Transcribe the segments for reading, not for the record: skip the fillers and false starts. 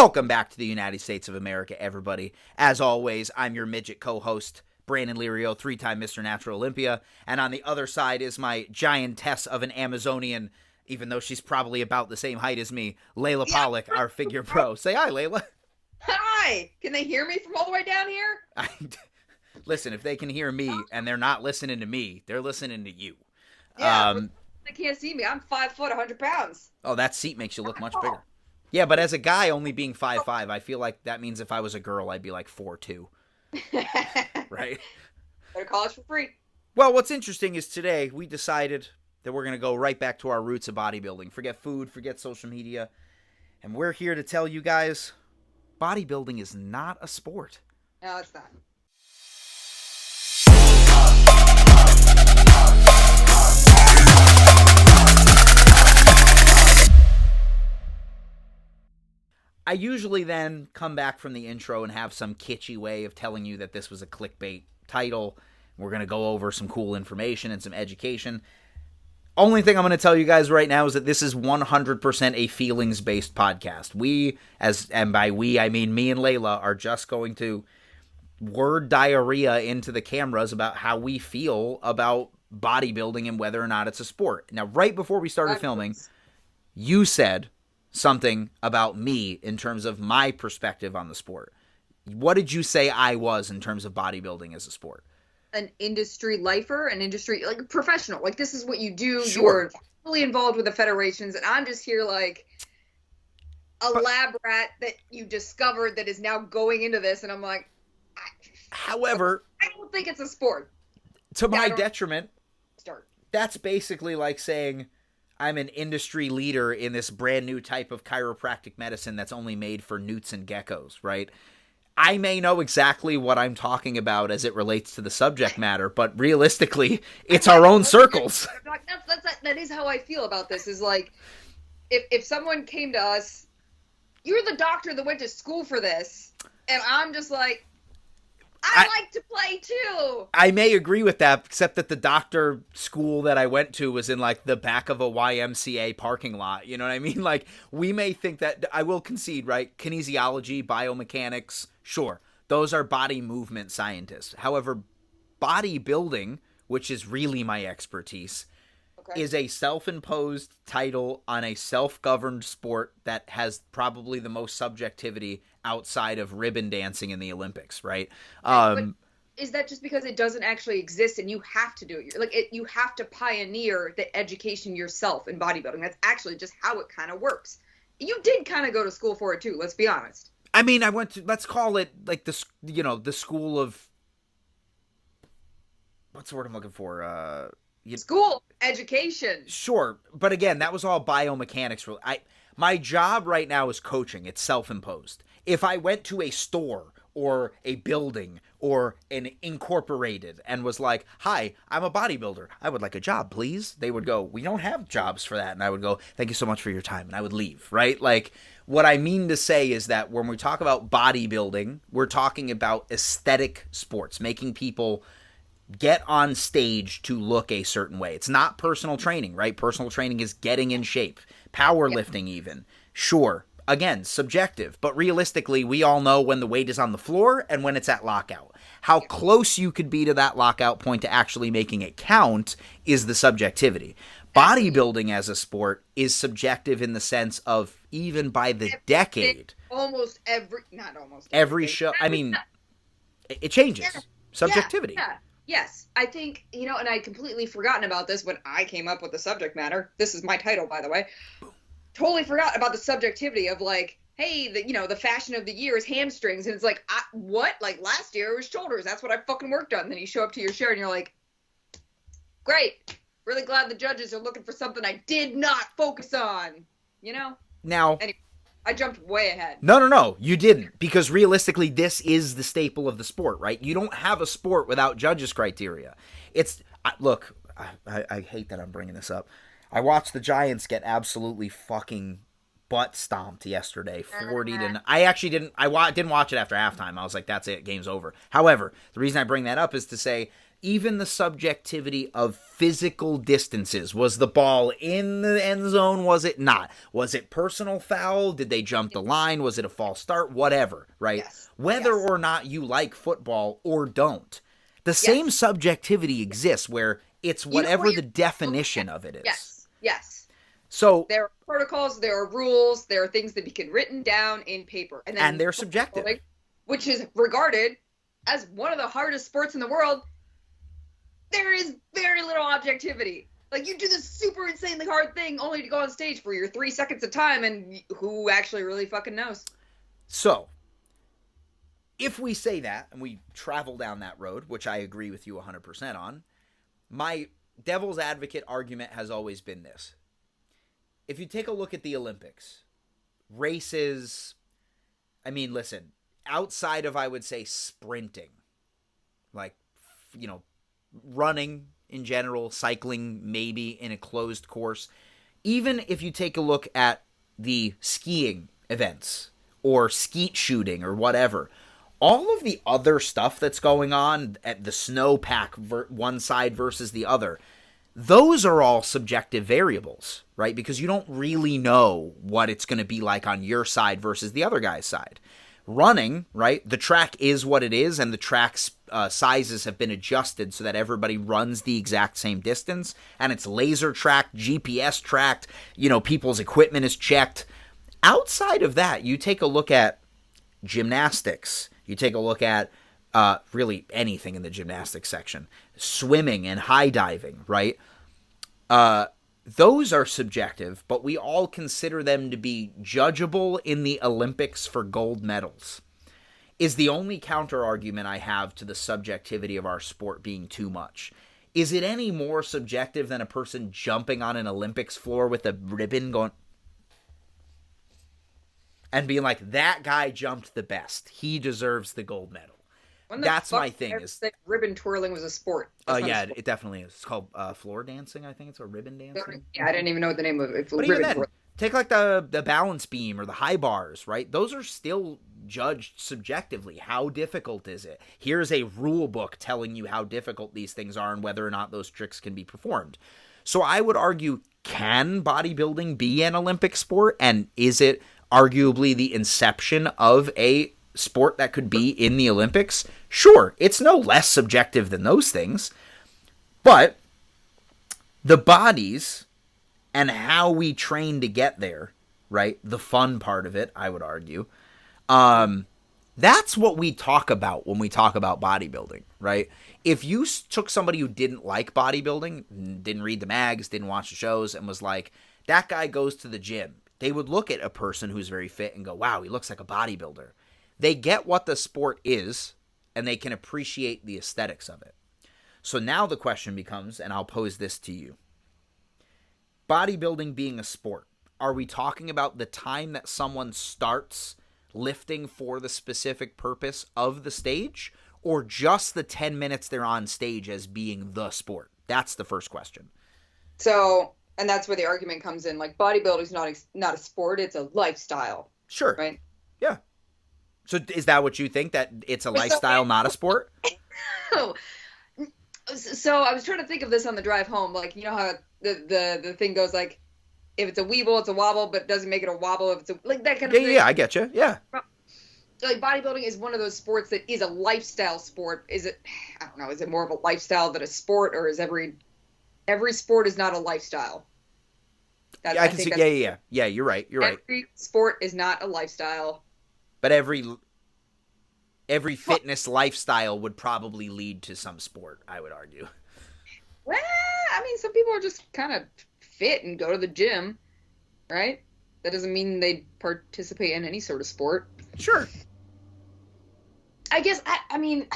Welcome back to the United States of America, everybody. As always, I'm your midget co-host, Brandon Lirio, three-time Mr. Natural Olympia. And on the other side is my giantess of an Amazonian, even though she's probably about the same height as me, Layla Pollock, our figure pro. Say hi, Layla. Hi! Can they hear me from all the way down here? Listen, if they can hear me and they're not listening to me, they're listening to you. Yeah, they can't see me. I'm 5 foot, 100 pounds. Oh, that seat makes you look much bigger. Yeah, but as a guy only being 5'5", I feel like that means if I was a girl, I'd be like 4'2". Right? Better college for free. Well, what's interesting is today we decided that we're going to go right back to our roots of bodybuilding. Forget food, forget social media. And we're here to tell you guys, bodybuilding is not a sport. No, it's not. I usually then come back from the intro and have some kitschy way of telling you that this was a clickbait title. We're going to go over some cool information and some education. Only thing I'm going to tell you guys right now is that this is 100% a feelings-based podcast. We, and by we, I mean me and Layla, are just going to word diarrhea into the cameras about how we feel about bodybuilding and whether or not it's a sport. Now, right before we started filming, you said something about me in terms of my perspective on the sport. What did you say I was in terms of bodybuilding as a sport? An industry lifer, an industry, like, professional. Like, this is what you do. Sure. You're fully involved with the federations, and I'm just here like a lab rat that you discovered that is now going into this, and I'm like, however, I don't think it's a sport. To my detriment, Start. That's basically like saying I'm an industry leader in this brand new type of chiropractic medicine that's only made for newts and geckos, right? I may know exactly what I'm talking about as it relates to the subject matter, but realistically, it's our own circles. That is how I feel about this, is like, if someone came to us, you're the doctor that went to school for this, and I'm just like, I like to play too. I may agree with that, except that the doctor school that I went to was in like the back of a YMCA parking lot. You know what I mean? Like, we may think that, I will concede, right? Kinesiology, biomechanics, sure. Those are body movement scientists. However, bodybuilding, which is really my expertise, is a self-imposed title on a self-governed sport that has probably the most subjectivity outside of ribbon dancing in the Olympics, right? But is that just because it doesn't actually exist and you have to do it? Like, you have to pioneer the education yourself in bodybuilding. That's actually just how it kind of works. You did kind of go to school for it too, let's be honest. I mean, I went to, let's call it like the school of, what's the word I'm looking for? School education. Sure, but again, that was all biomechanics. My job right now is coaching. It's self-imposed. If I went to a store or a building or an incorporated and was like, hi, I'm a bodybuilder, I would like a job, please. They would go, we don't have jobs for that. And I would go, thank you so much for your time. And I would leave, right? Like, what I mean to say is that when we talk about bodybuilding, we're talking about aesthetic sports, making people get on stage to look a certain way. It's not personal training, right? Personal training is getting in shape. Powerlifting even. Sure. Again, subjective. But realistically, we all know when the weight is on the floor and when it's at lockout. How close you could be to that lockout point to actually making it count is the subjectivity. Bodybuilding as a sport is subjective in the sense of even by the decade. Every show. I mean, it changes. Subjectivity. Yeah. Yes, I think, and I'd completely forgotten about this when I came up with the subject matter. This is my title, by the way. Totally forgot about the subjectivity of, like, hey, the fashion of the year is hamstrings. And it's like, what? Like, last year it was shoulders. That's what I fucking worked on. Then you show up to your show and you're like, great. Really glad the judges are looking for something I did not focus on. Now, anyway, I jumped way ahead. No, you didn't. Because realistically, this is the staple of the sport, right? You don't have a sport without judges' criteria. Look, I hate that I'm bringing this up. I watched the Giants get absolutely fucking butt stomped yesterday, 40 to. I actually didn't. Didn't watch it after halftime. I was like, that's it, game's over. However, the reason I bring that up is to say, even the subjectivity of physical distances. Was the ball in the end zone? Was it not? Was it personal foul? Did they jump the line? Was it a false start? Whatever, right? Yes. Whether or not you like football or don't, the same subjectivity exists where it's whatever the definition of it is. Yes, yes. So there are protocols, there are rules, there are things that become written down in paper. And they're subjective. Which is regarded as one of the hardest sports in the world. There is very little objectivity. Like, you do this super insanely hard thing only to go on stage for your 3 seconds of time, and who actually really fucking knows? So, if we say that, and we travel down that road, which I agree with you 100% on, my devil's advocate argument has always been this. If you take a look at the Olympics, races, I mean, listen, outside of, I would say, sprinting, like, running in general, cycling maybe in a closed course, even if you take a look at the skiing events or skeet shooting or whatever, all of the other stuff that's going on at the snowpack, one side versus the other, those are all subjective variables, right? Because you don't really know what it's going to be like on your side versus the other guy's side. Running, right? The track is what it is, and the track's sizes have been adjusted so that everybody runs the exact same distance, and it's laser tracked, GPS tracked, people's equipment is checked. Outside of that, you take a look at gymnastics, you take a look at really anything in the gymnastics section, swimming and high diving, right? Those are subjective, but we all consider them to be judgeable in the Olympics for gold medals. Is the only counter argument I have to the subjectivity of our sport being too much. Is it any more subjective than a person jumping on an Olympics floor with a ribbon going and being like, that guy jumped the best, he deserves the gold medal? That's my thing. Is ribbon twirling was a sport? Yeah, it definitely is. It's called floor dancing, I think it's, or ribbon dancing. Yeah, I didn't even know what the name of it. But even then, take like the balance beam or the high bars, right? Those are still judged subjectively. How difficult is it? Here's a rule book telling you how difficult these things are and whether or not those tricks can be performed. So I would argue, can bodybuilding be an Olympic sport? And is it arguably the inception of a sport that could be in the Olympics? Sure, it's no less subjective than those things, but the bodies and how we train to get there, right? The fun part of it, I would argue. That's what we talk about when we talk about bodybuilding, right? If you took somebody who didn't like bodybuilding, didn't read the mags, didn't watch the shows, and was like, that guy goes to the gym, they would look at a person who's very fit and go, wow, he looks like a bodybuilder. They get what the sport is, and they can appreciate the aesthetics of it. So now the question becomes, and I'll pose this to you. Bodybuilding being a sport, are we talking about the time that someone starts lifting for the specific purpose of the stage, or just the 10 minutes they're on stage as being the sport? That's the first question. So, and that's where the argument comes in. Like, bodybuilding is not a sport, it's a lifestyle. Sure. Right? Yeah. So is that what you think, that it's a lifestyle, not a sport? So I was trying to think of this on the drive home. Like, you know how the thing goes, like, if it's a weeble, it's a wobble, but it doesn't make it a wobble if it's a, like, that kind of thing. Yeah, I get you. Yeah. Like, bodybuilding is one of those sports that is a lifestyle sport. Is it, I don't know, is it more of a lifestyle than a sport, or is every sport is not a lifestyle? Yeah, I can see. Yeah, you're right. Every sport is not a lifestyle. But every fitness lifestyle would probably lead to some sport, I would argue. Well, I mean, some people are just kind of fit and go to the gym, right? That doesn't mean they participate in any sort of sport. Sure. I guess, I mean,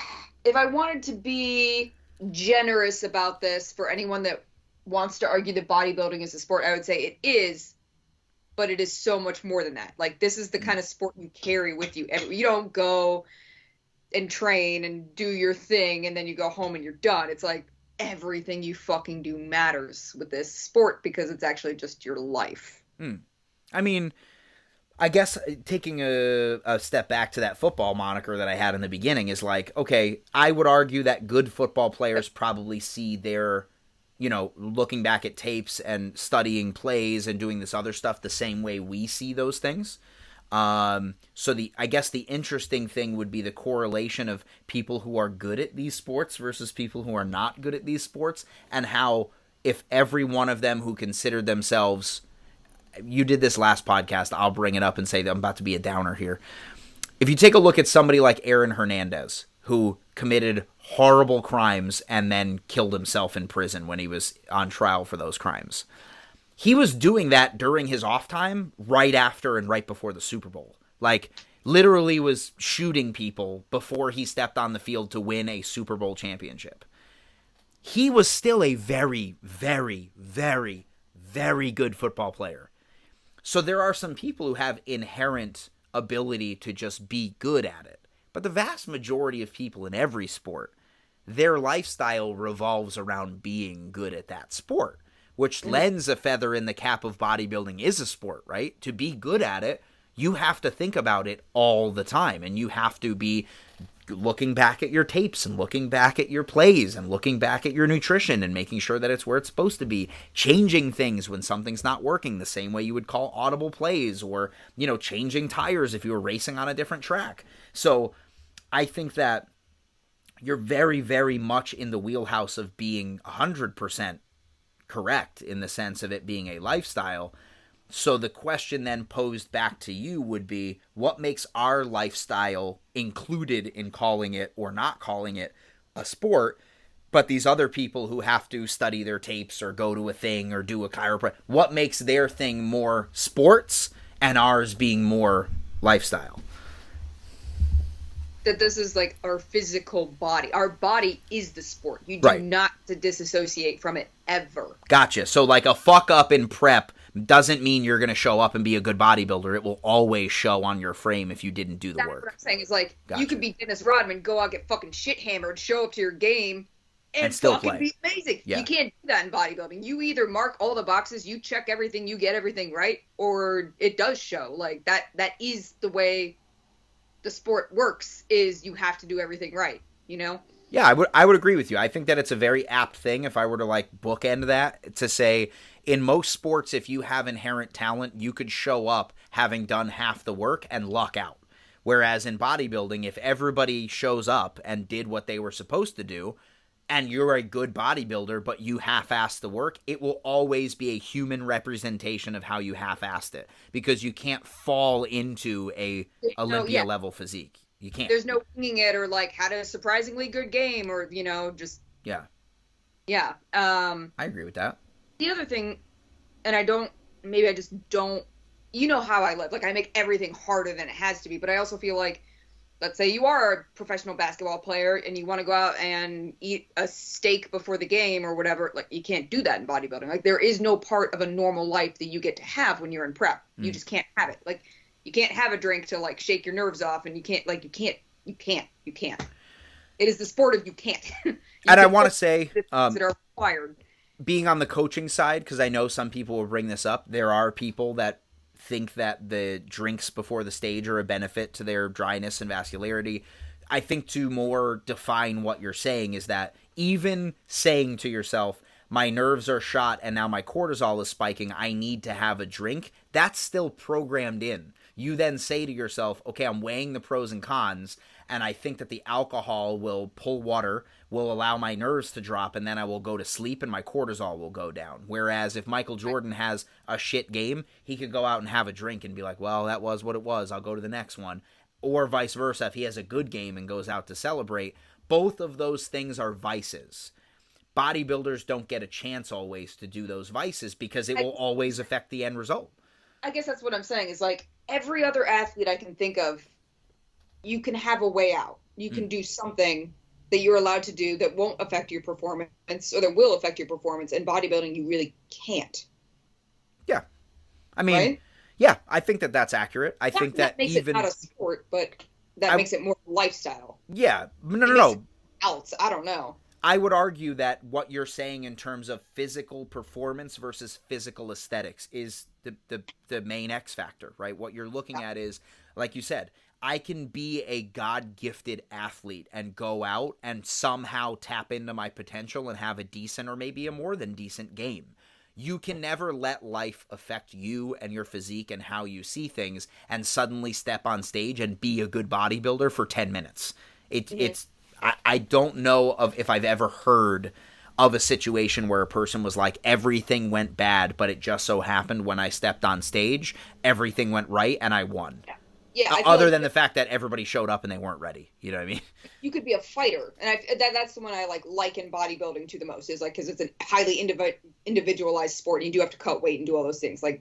if I wanted to be generous about this for anyone that wants to argue that bodybuilding is a sport, I would say it is. But it is so much more than that. Like, this is the kind of sport you carry with you. You don't go and train and do your thing and then you go home and you're done. It's like everything you fucking do matters with this sport because it's actually just your life. I mean, I guess taking a step back to that football moniker that I had in the beginning is like, okay, I would argue that good football players probably see their, looking back at tapes and studying plays and doing this other stuff the same way we see those things. I guess the interesting thing would be the correlation of people who are good at these sports versus people who are not good at these sports, and how if every one of them who considered themselves, you did this last podcast, I'll bring it up and say that I'm about to be a downer here. If you take a look at somebody like Aaron Hernandez, who committed horrible crimes and then killed himself in prison when he was on trial for those crimes, he was doing that during his off time, right after and right before the Super Bowl. Like, literally was shooting people before he stepped on the field to win a Super Bowl championship. He was still a very, very, very, very good football player. So there are some people who have inherent ability to just be good at it. But the vast majority of people in every sport, their lifestyle revolves around being good at that sport, which lends a feather in the cap of bodybuilding is a sport, right? To be good at it, you have to think about it all the time, and you have to be looking back at your tapes and looking back at your plays and looking back at your nutrition and making sure that it's where it's supposed to be, changing things when something's not working the same way you would call audible plays, or, changing tires if you were racing on a different track. So I think that you're very, very much in the wheelhouse of being 100% correct in the sense of it being a lifestyle. So the question then posed back to you would be, what makes our lifestyle included in calling it or not calling it a sport, but these other people who have to study their tapes or go to a thing or do a chiropractic, what makes their thing more sports and ours being more lifestyle? That this is like our physical body. Our body is the sport. You do not to disassociate from it ever. Gotcha. So like a fuck up in prep doesn't mean you're going to show up and be a good bodybuilder. It will always show on your frame if you didn't do the work. What I'm saying is, like, you could be Dennis Rodman, go out, get fucking shit hammered, show up to your game, and still fucking be amazing. Yeah. You can't do that in bodybuilding. You either mark all the boxes, you check everything, you get everything right, or it does show. Like, that is the way the sport works, is you have to do everything right, Yeah, I would agree with you. I think that it's a very apt thing, if I were to like bookend that, to say in most sports, if you have inherent talent, you could show up having done half the work and luck out. Whereas in bodybuilding, if everybody shows up and did what they were supposed to do, and you're a good bodybuilder, but you half-assed the work, it will always be a human representation of how you half-assed it, because you can't fall into a Olympia-level physique. You can't. There's no winging it, or like had a surprisingly good game, or just yeah. I agree with that. The other thing, and I just don't. How I live. Like, I make everything harder than it has to be, but I also feel like, let's say you are a professional basketball player and you want to go out and eat a steak before the game or whatever. Like, you can't do that in bodybuilding. Like, there is no part of a normal life that you get to have when you're in prep. You just can't have it. Like, you can't have a drink to like shake your nerves off, and you can't. It is the sport of you can't. And I want to say that are required. Being on the coaching side, because I know some people will bring this up, there are people that think that the drinks before the stage are a benefit to their dryness and vascularity. I think to more define what you're saying is that even saying to yourself, my nerves are shot and now my cortisol is spiking, I need to have a drink, that's still programmed in. You then say to yourself, okay, I'm weighing the pros and cons, and I think that the alcohol will pull water, will allow my nerves to drop, and then I will go to sleep and my cortisol will go down. Whereas if Michael Jordan has a shit game, he could go out and have a drink and be like, well, that was what it was, I'll go to the next one. Or vice versa, if he has a good game and goes out to celebrate. Both of those things are vices. Bodybuilders don't get a chance always to do those vices because it will always affect the end result. I guess that's what I'm saying, is like, every other athlete I can think of, you can have a way out. You can do something that you're allowed to do that won't affect your performance, or that will affect your performance. In bodybuilding, you really can't. Yeah. I mean, right? Yeah, I think that that's accurate. I think that makes even... it not a sport, but that makes it more lifestyle. Yeah. No. Else, I don't know. I would argue that what you're saying in terms of physical performance versus physical aesthetics is the main X factor, right? What you're looking at is, like you said, I can be a God-gifted athlete and go out and somehow tap into my potential and have a decent or maybe a more than decent game. You can never let life affect you and your physique and how you see things and suddenly step on stage and be a good bodybuilder for 10 minutes. I don't know of if I've ever heard of a situation where a person was like, everything went bad, but it just so happened when I stepped on stage, everything went right and I won. Yeah, other than the fact that everybody showed up and they weren't ready. You know what I mean? You could be a fighter, and that's the one I liken bodybuilding to the most. Is because it's a highly individualized sport, and you do have to cut weight and do all those things. But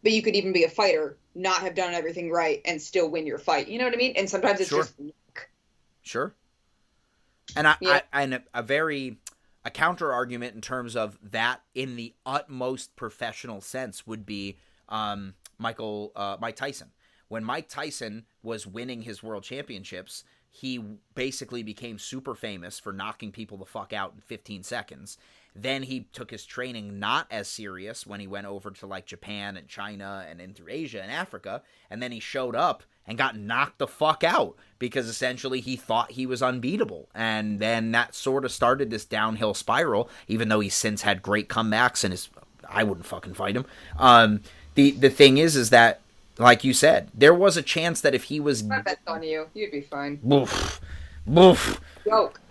you could even be a fighter, not have done everything right, and still win your fight. You know what I mean? And sometimes it's just luck. Sure. And a counter argument in terms of that in the utmost professional sense would be Mike Tyson. When Mike Tyson was winning his world championships, he basically became super famous for knocking people the fuck out in 15 seconds. Then he took his training not as serious when he went over to Japan and China and in through Asia and Africa. And then he showed up and got knocked the fuck out because essentially he thought he was unbeatable. And then that sort of started this downhill spiral, even though he's since had great comebacks and I wouldn't fucking fight him. The thing is that, like you said, there was a chance that if he was... I bet on you. You'd be fine. Boof. Joke.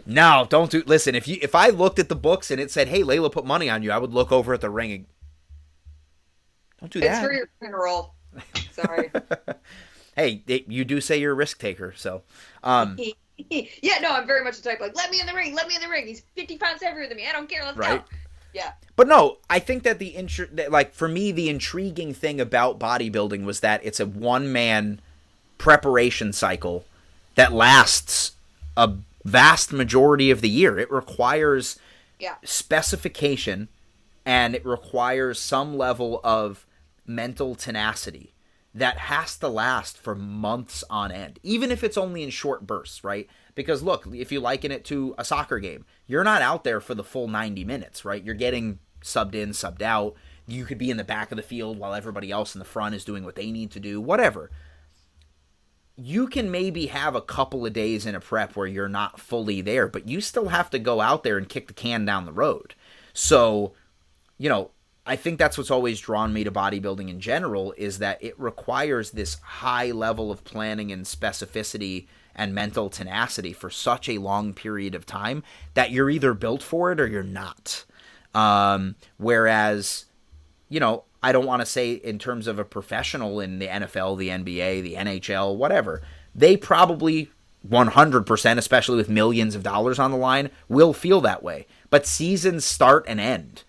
No, don't do... Listen, if I looked at the books and it said, hey, Layla put money on you, I would look over at the ring and... Don't do that. It's for your funeral. Sorry. Hey, you do say you're a risk taker, so... Yeah, no, I'm very much the type let me in the ring. He's 50 pounds heavier than me. I don't care. Let's go. Yeah. But no, I think that for me, the intriguing thing about bodybuilding was that it's a one-man preparation cycle that lasts a vast majority of the year. It requires specification, and it requires some level of mental tenacity that has to last for months on end, even if it's only in short bursts, right? Because look, if you liken it to a soccer game, you're not out there for the full 90 minutes, right? You're getting subbed in, subbed out. You could be in the back of the field while everybody else in the front is doing what they need to do, whatever. You can maybe have a couple of days in a prep where you're not fully there, but you still have to go out there and kick the can down the road. So, I think that's what's always drawn me to bodybuilding in general, is that it requires this high level of planning and specificity and mental tenacity for such a long period of time that you're either built for it or you're not. Whereas, I don't want to say in terms of a professional in the NFL, the NBA, the NHL, whatever, they probably 100%, especially with millions of dollars on the line, will feel that way. But seasons start and end.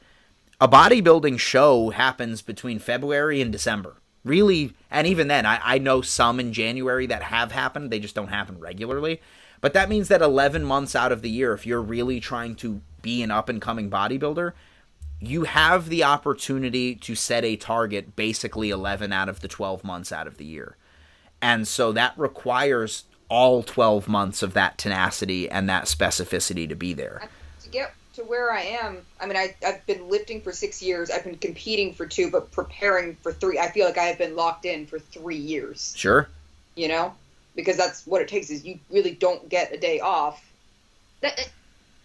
A bodybuilding show happens between February and December. Really, and even then, I know some in January that have happened. They just don't happen regularly. But that means that 11 months out of the year, if you're really trying to be an up-and-coming bodybuilder, you have the opportunity to set a target basically 11 out of the 12 months out of the year. And so that requires all 12 months of that tenacity and that specificity to be there. To get to where I am, I've been lifting for 6 years. I've been competing for 2, but preparing for 3. I feel like I have been locked in for 3 years. Sure. Because that's what it takes, is you really don't get a day off.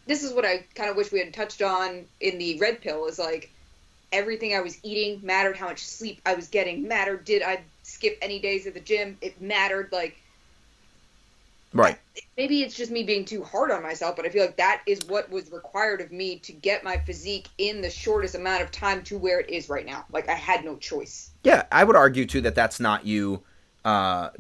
This is what I kind of wish we had touched on in the red pill, is everything I was eating mattered, how much sleep I was getting mattered. Did I skip any days at the gym? It mattered. Right. Maybe it's just me being too hard on myself, but I feel like that is what was required of me to get my physique in the shortest amount of time to where it is right now. I had no choice. Yeah, I would argue too that that's not you. I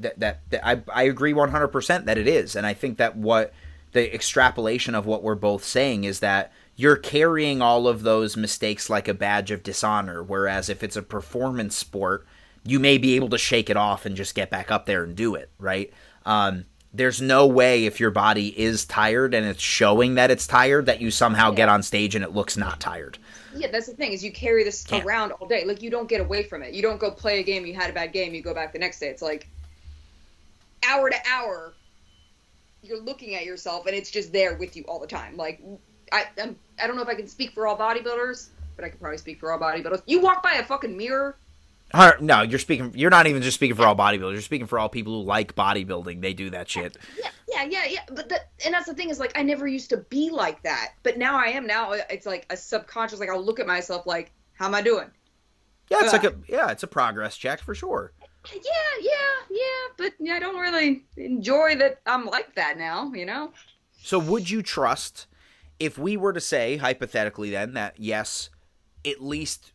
agree 100% that it is, and I think that what the extrapolation of what we're both saying is that you're carrying all of those mistakes like a badge of dishonor, whereas if it's a performance sport, you may be able to shake it off and just get back up there and do it, right? There's no way, if your body is tired and it's showing that it's tired, that you somehow get on stage and it looks not tired. Yeah, that's the thing, is you carry this around all day. You don't get away from it. You don't go play a game, you had a bad game, you go back the next day. It's hour to hour, you're looking at yourself and it's just there with you all the time. I don't know if I can speak for all bodybuilders, but I could probably speak for all bodybuilders. You walk by a fucking mirror. No, you're not even just speaking for all bodybuilders. You're speaking for all people who like bodybuilding. They do that shit. Yeah. But and that's the thing is, like, I never used to be like that, but now I am. Now it's like a subconscious. Like, I'll look at myself like, how am I doing? Yeah, it's it's a progress check for sure. Yeah. But I don't really enjoy that I'm like that now. So would you trust if we were to say hypothetically then that yes, at least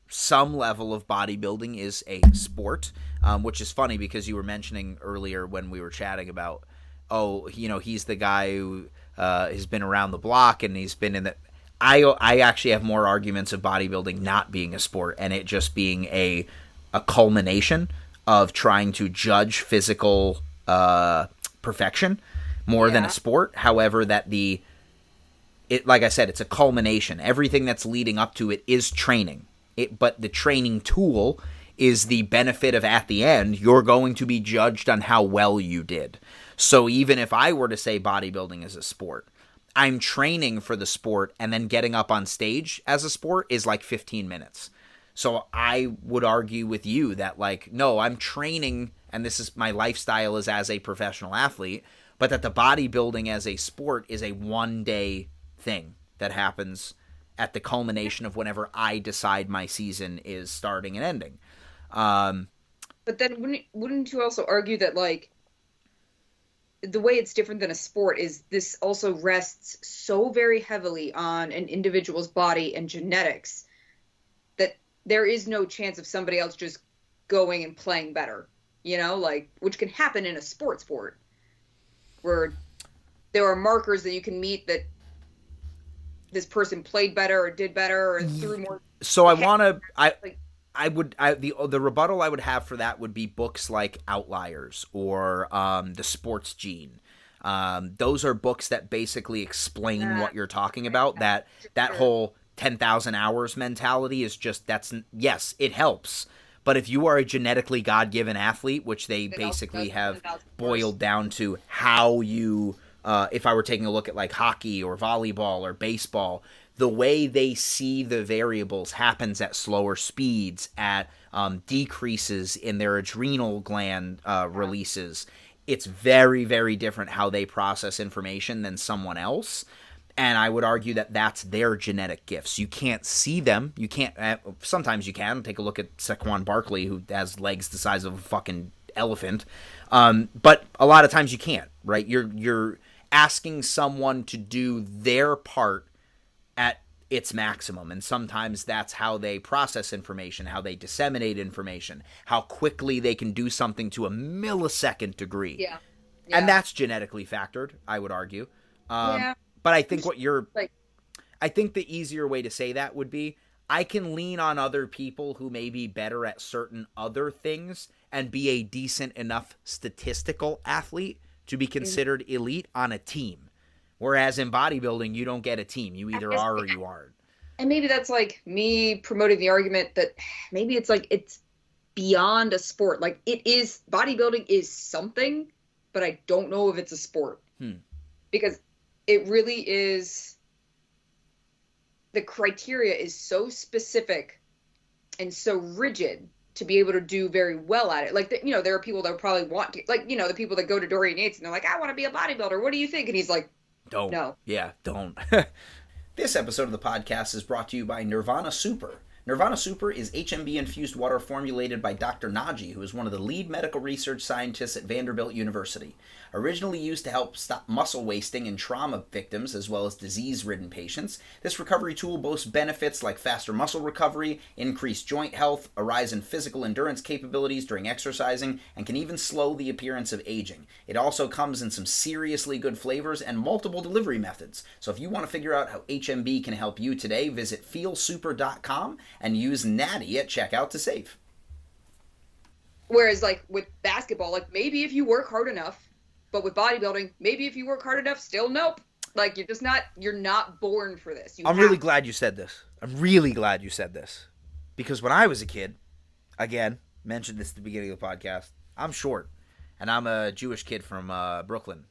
some level of bodybuilding is a sport, which is funny because you were mentioning earlier when we were chatting about, he's the guy who has been around the block and he's been in the. I actually have more arguments of bodybuilding not being a sport and it just being a culmination of trying to judge physical perfection more than a sport. However, that like I said, it's a culmination. Everything that's leading up to it is training. But the training tool is the benefit of at the end, you're going to be judged on how well you did. So even if I were to say bodybuilding is a sport, I'm training for the sport and then getting up on stage as a sport is like 15 minutes. So I would argue with you that like, no, I'm training and this is my lifestyle is as a professional athlete, but that the bodybuilding as a sport is a one-day thing that happens at the culmination of whenever I decide my season is starting and ending. But then wouldn't you also argue that, like, the way it's different than a sport is this also rests so very heavily on an individual's body and genetics that there is no chance of somebody else just going and playing better, like, which can happen in a sport where there are markers that you can meet that this person played better or did better or threw more. So the rebuttal I would have for that would be books like Outliers or The Sports Gene. Those are books that basically explain what you're talking about. That whole 10,000 hours mentality is just yes, it helps. But if you are a genetically God-given athlete, which they basically have boiled down to how you. If I were taking a look at like hockey or volleyball or baseball, the way they see the variables happens at slower speeds, at decreases in their adrenal gland releases. It's very, very different how they process information than someone else. And I would argue that that's their genetic gifts. You can't see them. You can't. Sometimes you can. Take a look at Saquon Barkley, who has legs the size of a fucking elephant. But a lot of times you can't, right? You're asking someone to do their part at its maximum, and sometimes that's how they process information, how they disseminate information, how quickly they can do something to a millisecond degree. Yeah. And that's genetically factored, I would argue. But I think I think the easier way to say that would be, I can lean on other people who may be better at certain other things and be a decent enough statistical athlete to be considered elite on a team. Whereas in bodybuilding, you don't get a team. You either are or you aren't. And maybe that's like me promoting the argument that maybe it's like it's beyond a sport. Like, it is, bodybuilding is something, but I don't know if it's a sport. Because it really is, the criteria is so specific and so rigid to be able to do very well at it. Like, there are people that probably want to, like, the people that go to Dorian Yates and they're like, I want to be a bodybuilder. What do you think? And he's like, don't. No. Yeah, don't. This episode of the podcast is brought to you by Nirvana Super. Nirvana Super is HMB-infused water formulated by Dr. Naji, who is one of the lead medical research scientists at Vanderbilt University. Originally used to help stop muscle wasting in trauma victims as well as disease-ridden patients, this recovery tool boasts benefits like faster muscle recovery, increased joint health, a rise in physical endurance capabilities during exercising, and can even slow the appearance of aging. It also comes in some seriously good flavors and multiple delivery methods. So if you want to figure out how HMB can help you today, visit feelsuper.com and use Natty at checkout to save. Whereas, like, with basketball, like, maybe if you work hard enough, but with bodybuilding, maybe if you work hard enough, still nope. Like, you're not born for this. I'm really glad you said this. I'm really glad you said this. Because when I was a kid, again, mentioned this at the beginning of the podcast, I'm short. And I'm a Jewish kid from Brooklyn.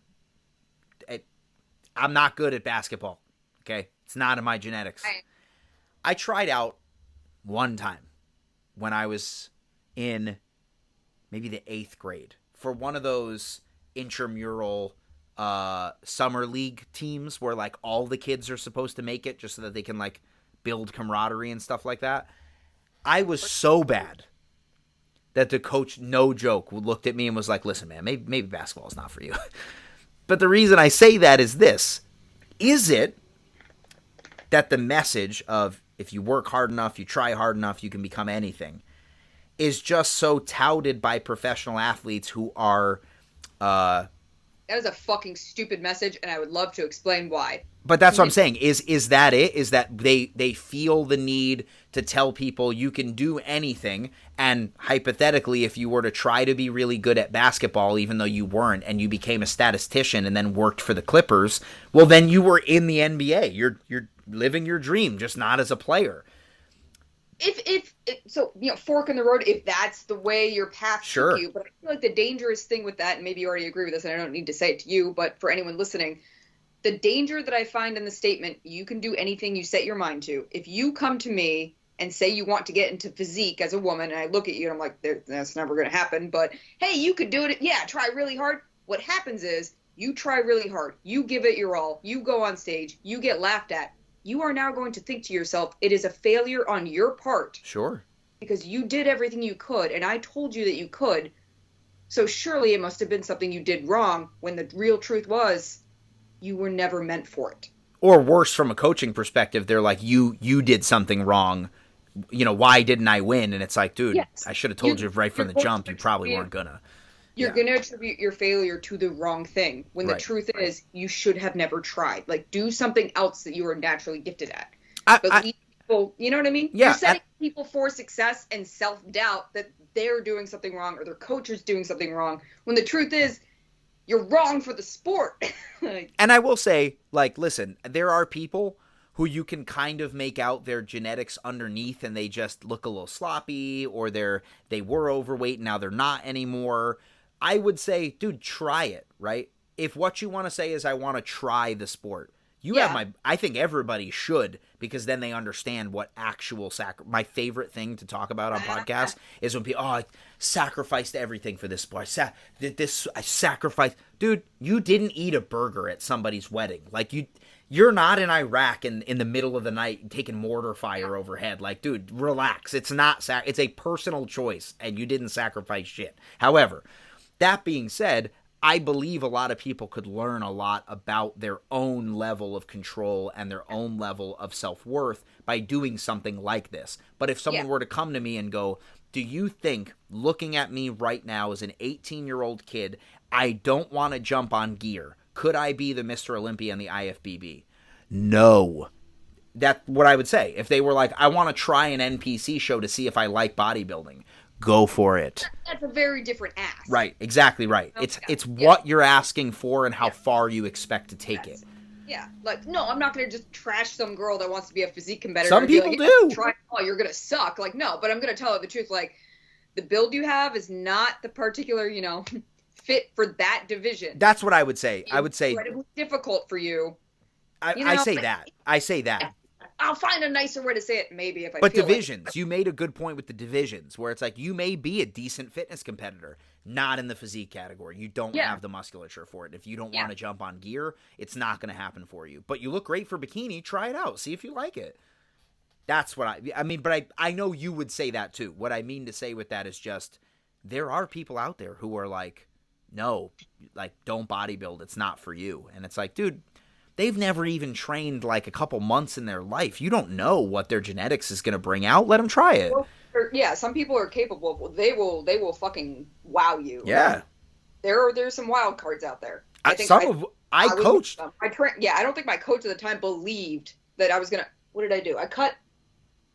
I'm not good at basketball. Okay? It's not in my genetics. I tried out one time when I was in maybe the 8th grade for one of those intramural summer league teams where like all the kids are supposed to make it just so that they can like build camaraderie and stuff like that. I was so bad that the coach, no joke, looked at me and was like, listen, man, maybe basketball is not for you. But the reason I say that is this. Is it that the message of if you work hard enough, you try hard enough, you can become anything, is just so touted by professional athletes who are... that is a fucking stupid message, and I would love to explain why. But that's what I'm saying. Is that it? Is that they feel the need to tell people you can do anything, and hypothetically, if you were to try to be really good at basketball, even though you weren't, and you became a statistician and then worked for the Clippers, well, then you were in the NBA. You're living your dream, just not as a player. If so, fork in the road, if that's the way your path Sure. took you. But I feel like the dangerous thing with that, and maybe you already agree with this, and I don't need to say it to you, but for anyone listening, the danger that I find in the statement, you can do anything you set your mind to. If you come to me and say you want to get into physique as a woman, and I look at you and I'm like, that's never going to happen, but hey, you could do it. Yeah, try really hard. What happens is you try really hard. You give it your all. You go on stage. You get laughed at. You are now going to think to yourself, it is a failure on your part. Sure. Because you did everything you could, and I told you that you could. So surely it must have been something you did wrong, when the real truth was you were never meant for it. Or worse, from a coaching perspective, they're like, you did something wrong. Why didn't I win? And it's like, dude, yes. I should have told you right from the jump. You probably weren't gonna. You're going to attribute your failure to the wrong thing, when the Right. truth is you should have never tried. Like, do something else that you are naturally gifted at. People, you know what I mean? Yeah, You're setting people for success and self-doubt that they're doing something wrong or their coach is doing something wrong, when the truth is you're wrong for the sport. And I will say, like, listen, there are people who you can kind of make out their genetics underneath and they just look a little sloppy, or they were overweight and now they're not anymore. I would say, dude, try it, right? If what you want to say is I want to try the sport, I think everybody should, because then they understand what actual my favorite thing to talk about on podcasts is when people, I sacrificed everything for this sport. I sacrificed. Dude, you didn't eat a burger at somebody's wedding. Like, you're not in Iraq in the middle of the night taking mortar fire overhead. Like, dude, relax. It's not it's a personal choice, and you didn't sacrifice shit. However, that being said, I believe a lot of people could learn a lot about their own level of control and their own level of self-worth by doing something like this. But if someone were to come to me and go, do you think, looking at me right now as an 18-year-old kid, I don't want to jump on gear, could I be the Mr. Olympia in the IFBB? No. That's what I would say. If they were like, I want to try an NPC show to see if I like bodybuilding, go for it. That's a very different ask. Right, exactly right. It's what you're asking for and how far you expect to take it. Yeah, like, no, I'm not going to just trash some girl that wants to be a physique competitor. Some people do. Try, you're going to suck. Like, no, but I'm going to tell her the truth. Like, the build you have is not the particular, fit for that division. That's what I would say. I would say incredibly difficult for you. I say that. I'll find a nicer way to say it, maybe, if I But feel divisions, like... you made a good point with the divisions, where it's like, you may be a decent fitness competitor, not in the physique category. You don't have the musculature for it. If you don't want to jump on gear, it's not going to happen for you. But you look great for bikini. Try it out. See if you like it. That's what I mean, but I know you would say that too. What I mean to say with that is just, there are people out there who are like, no, like, don't bodybuild. It's not for you. And it's like, dude, they've never even trained like a couple months in their life. You don't know what their genetics is going to bring out. Let them try it. Well, yeah, some people are capable. They will fucking wow you. Yeah. There's some wild cards out there. I coached. I don't think my coach at the time believed that I was going to... What did I do? I cut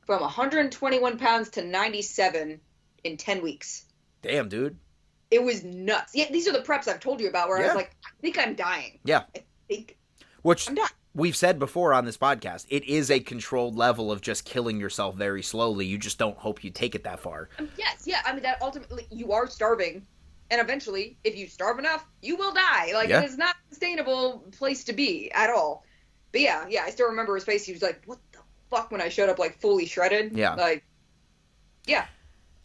from 121 pounds to 97 in 10 weeks. Damn, dude. It was nuts. Yeah, these are the preps I've told you about where I was like, I think I'm dying. Yeah. I think Which I'm dying. We've said before on this podcast, it is a controlled level of just killing yourself very slowly. You just don't hope you take it that far. Yes, yeah. I mean, that ultimately, you are starving. And eventually, if you starve enough, you will die. Like, it is not a sustainable place to be at all. But yeah, I still remember his face. He was like, what the fuck when I showed up like fully shredded. Yeah. Like, yeah.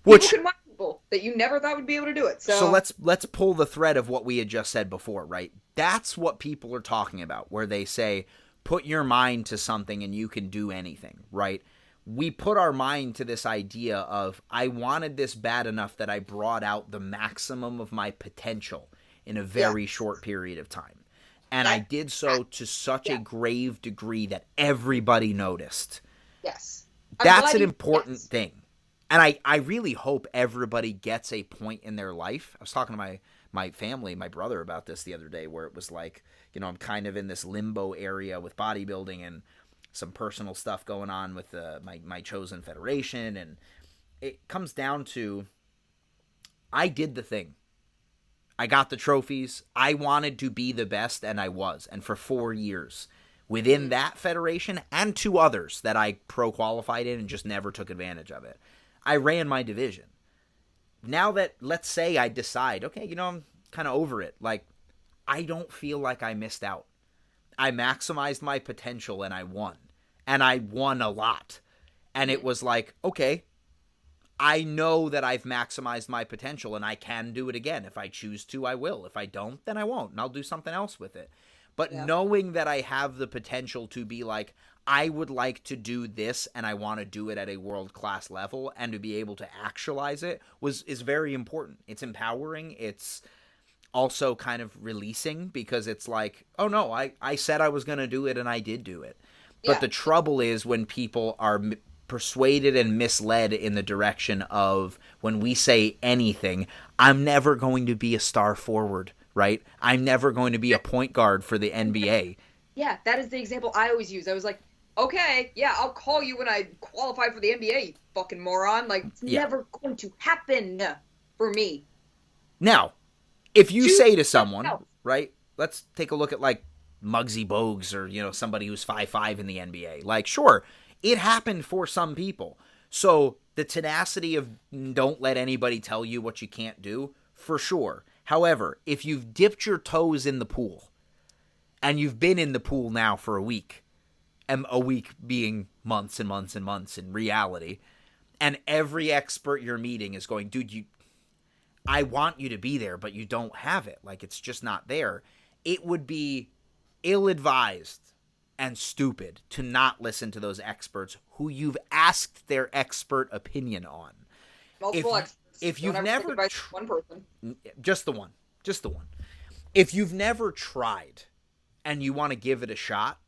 Which, People can watch people that you never thought would be able to do it. so let's pull the thread of what we had just said before, right? That's what people are talking about, where they say, put your mind to something and you can do anything, right? We put our mind to this idea of, I wanted this bad enough that I brought out the maximum of my potential in a very short period of time. And I did so to such a grave degree that everybody noticed. Yes. That's an important thing. And I really hope everybody gets a point in their life. I was talking to my family, my brother, about this the other day, where it was like, I'm kind of in this limbo area with bodybuilding and some personal stuff going on with my chosen federation. And it comes down to, I did the thing. I got the trophies. I wanted to be the best, and I was. And for 4 years within that federation and 2 others that I pro-qualified in and just never took advantage of it, I ran my division. Now that, let's say I decide, okay, I'm kind of over it. Like, I don't feel like I missed out. I maximized my potential and I won. And I won a lot. And it was like, okay, I know that I've maximized my potential and I can do it again. If I choose to, I will. If I don't, then I won't. And I'll do something else with it. But knowing that I have the potential to be like, I would like to do this and I want to do it at a world-class level, and to be able to actualize it is very important. It's empowering. It's also kind of releasing, because it's like, oh no, I said I was going to do it and I did do it. But the trouble is when people are persuaded and misled in the direction of, when we say anything, I'm never going to be a star forward, right? I'm never going to be a point guard for the NBA. Yeah, that is the example I always use. I was like, okay, yeah, I'll call you when I qualify for the NBA, you fucking moron. Like, it's never going to happen for me. Now, if you say to someone, right, let's take a look at like Muggsy Bogues or, somebody who's 5'5" in the NBA. Like, sure, it happened for some people. So the tenacity of don't let anybody tell you what you can't do, for sure. However, if you've dipped your toes in the pool, and you've been in the pool now for a week, and a week being months and months and months in reality, and every expert you're meeting is going, dude, I want you to be there, but you don't have it. Like, it's just not there. It would be ill-advised and stupid to not listen to those experts who you've asked their expert opinion on. Multiple experts. If you've never one person, just the one. If you've never tried and you want to give it a shot,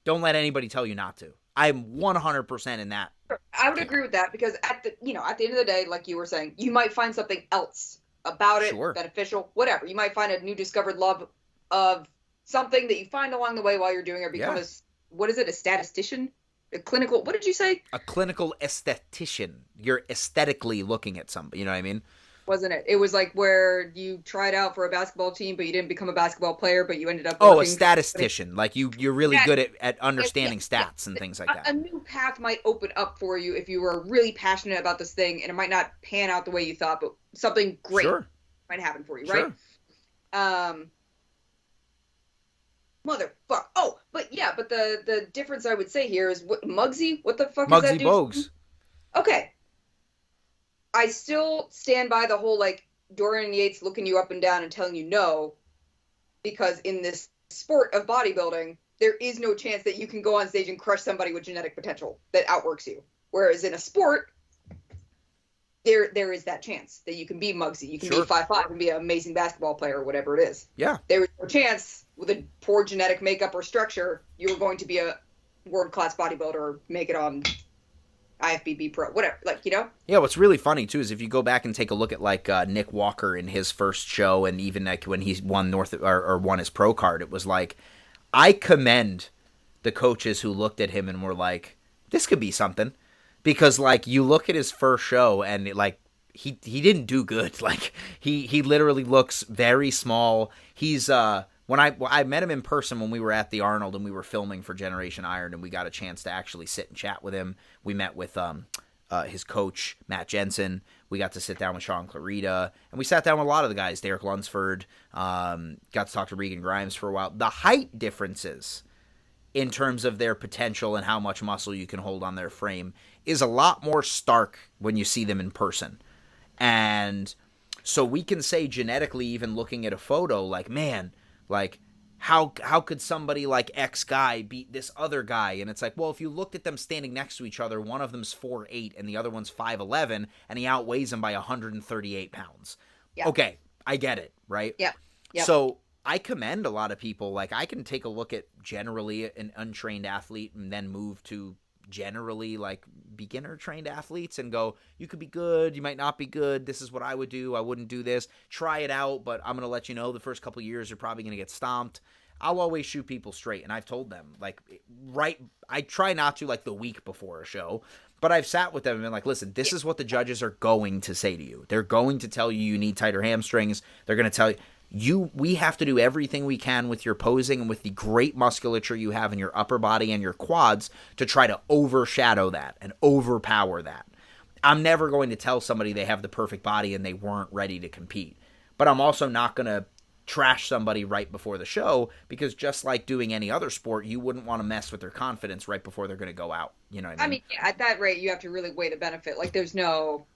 don't let anybody tell you not to. I'm 100% in that. I would agree with that, because at the end of the day, like you were saying, you might find something else about it, beneficial, whatever. You might find a new discovered love of something that you find along the way while you're doing it, or become a statistician? A clinical, what did you say? A clinical esthetician. You're aesthetically looking at somebody, you know what I mean? Wasn't it? It was like where you tried out for a basketball team, but you didn't become a basketball player, but you ended up a statistician. Like you're really good at understanding stats and things like that. A new path might open up for you if you were really passionate about this thing, and it might not pan out the way you thought, but something great might happen for you, right? Motherfuck. Oh, but the difference I would say here is Muggsy? What the fuck is that dude? Muggsy Bogues. Okay. I still stand by the whole, like, Dorian Yates looking you up and down and telling you no, because in this sport of bodybuilding, there is no chance that you can go on stage and crush somebody with genetic potential that outworks you. Whereas in a sport, there is that chance that you can be Muggsy. You can be 5'5" and be an amazing basketball player or whatever it is. Yeah. There is no chance with a poor genetic makeup or structure you were going to be a world-class bodybuilder or make it on IFBB Pro, whatever, Yeah, what's really funny, too, is if you go back and take a look at, like, Nick Walker in his first show, and even, like, when he won won his pro card, it was like, I commend the coaches who looked at him and were like, this could be something. Because, like, you look at his first show, and, he didn't do good. Like, he literally looks very small. He's, when I met him in person when we were at the Arnold and we were filming for Generation Iron, and we got a chance to actually sit and chat with him. We met with his coach, Matt Jensen. We got to sit down with Sean Clarita, and we sat down with a lot of the guys, Derek Lunsford, got to talk to Regan Grimes for a while. The height differences in terms of their potential and how much muscle you can hold on their frame is a lot more stark when you see them in person. And so we can say genetically, even looking at a photo, like, man, like, how could somebody like X guy beat this other guy? And it's like, well, if you looked at them standing next to each other, one of them's 4'8" and the other one's 5'11", and he outweighs him by 138 pounds. Yeah. Okay, I get it, right? Yeah. Yep. So I commend a lot of people. Like, I can take a look at generally an untrained athlete and then move to generally like beginner trained athletes and go, you could be good, you might not be good, this is what I would do, I wouldn't do this, try it out, but I'm going to let you know the first couple of years you're probably going to get stomped. I'll always shoot people straight, and I've told them, like, right, I try not to like the week before a show, but I've sat with them and been like, listen, this is what the judges are going to say to you. They're going to tell you you need tighter hamstrings. They're going to tell you, we have to do everything we can with your posing and with the great musculature you have in your upper body and your quads to try to overshadow that and overpower that. I'm never going to tell somebody they have the perfect body and they weren't ready to compete. But I'm also not going to trash somebody right before the show, because just like doing any other sport, you wouldn't want to mess with their confidence right before they're going to go out. You know what I mean? Yeah, at that rate, you have to really weigh the benefit. Like, there's no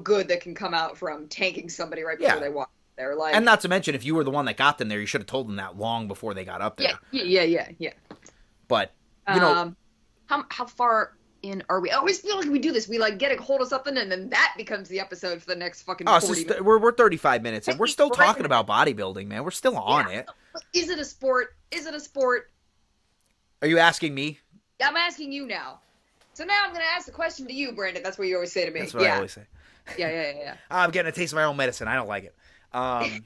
good that can come out from tanking somebody right before they walk. They're like, and not to mention, if you were the one that got them there, you should have told them that long before they got up there. Yeah. But you know, how far in are we? I always feel like we do this. We like get a hold of something, and then that becomes the episode for the next fucking 40 minutes. We're 35 minutes, and we're still talking about bodybuilding, man. We're still on it. Is it a sport? Is it a sport? Are you asking me? I'm asking you now. So now I'm going to ask the question to you, Brandon. That's what you always say to me. That's what I always say. Yeah. I'm getting a taste of my own medicine. I don't like it. I'm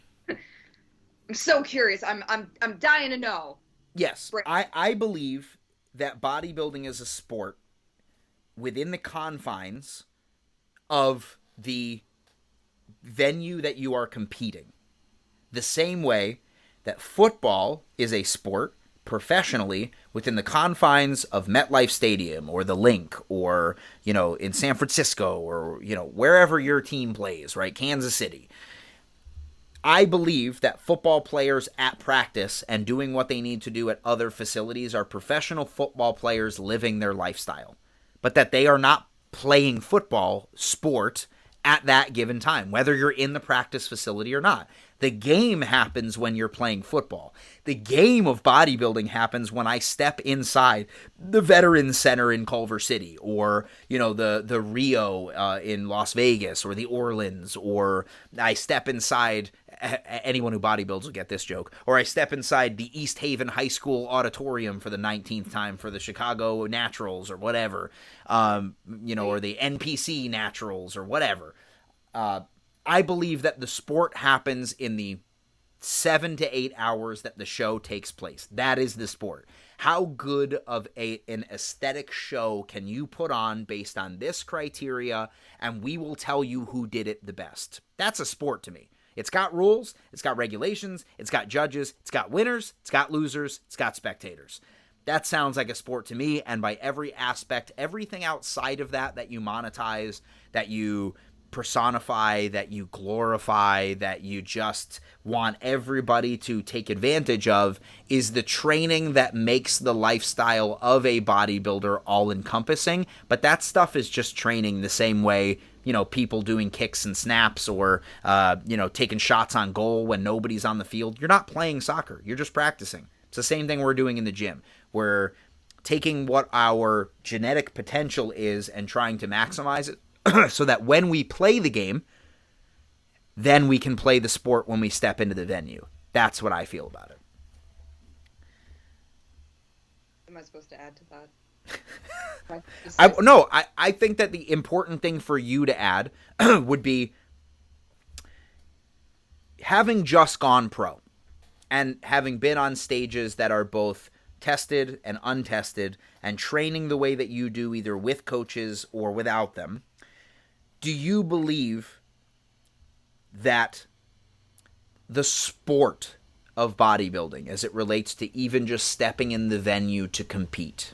so curious. I'm dying to know. Yes, I believe that bodybuilding is a sport within the confines of the venue that you are competing. The same way that football is a sport professionally within the confines of MetLife Stadium or the Link or, you know, in San Francisco or, you know, wherever your team plays, right? Kansas City. I believe that football players at practice and doing what they need to do at other facilities are professional football players living their lifestyle, but that they are not playing football sport at that given time, whether you're in the practice facility or not. The game happens when you're playing football. The game of bodybuilding happens when I step inside the Veterans Center in Culver City, or, you know, the Rio in Las Vegas, or the Orleans, or I step inside, anyone who bodybuilds will get this joke, or I step inside the East Haven High School auditorium for the 19th time for the Chicago Naturals or whatever, you know, or the NPC Naturals or whatever. I believe that the sport happens in the 7 to 8 hours that the show takes place. That is the sport. How good of an aesthetic show can you put on based on this criteria, and we will tell you who did it the best. That's a sport to me. It's got rules, it's got regulations, it's got judges, it's got winners, it's got losers, it's got spectators. That sounds like a sport to me, and by every aspect, everything outside of that you monetize, that you personify, that you glorify, that you just want everybody to take advantage of, is the training that makes the lifestyle of a bodybuilder all-encompassing. But that stuff is just training the same way, you know, people doing kicks and snaps or, you know, taking shots on goal when nobody's on the field. You're not playing soccer. You're just practicing. It's the same thing we're doing in the gym. We're taking what our genetic potential is and trying to maximize it so that when we play the game, then we can play the sport when we step into the venue. That's what I feel about it. Am I supposed to add to that? I think that the important thing for you to add would be having just gone pro and having been on stages that are both tested and untested and training the way that you do, either with coaches or without them. Do you believe that the sport of bodybuilding, as it relates to even just stepping in the venue to compete,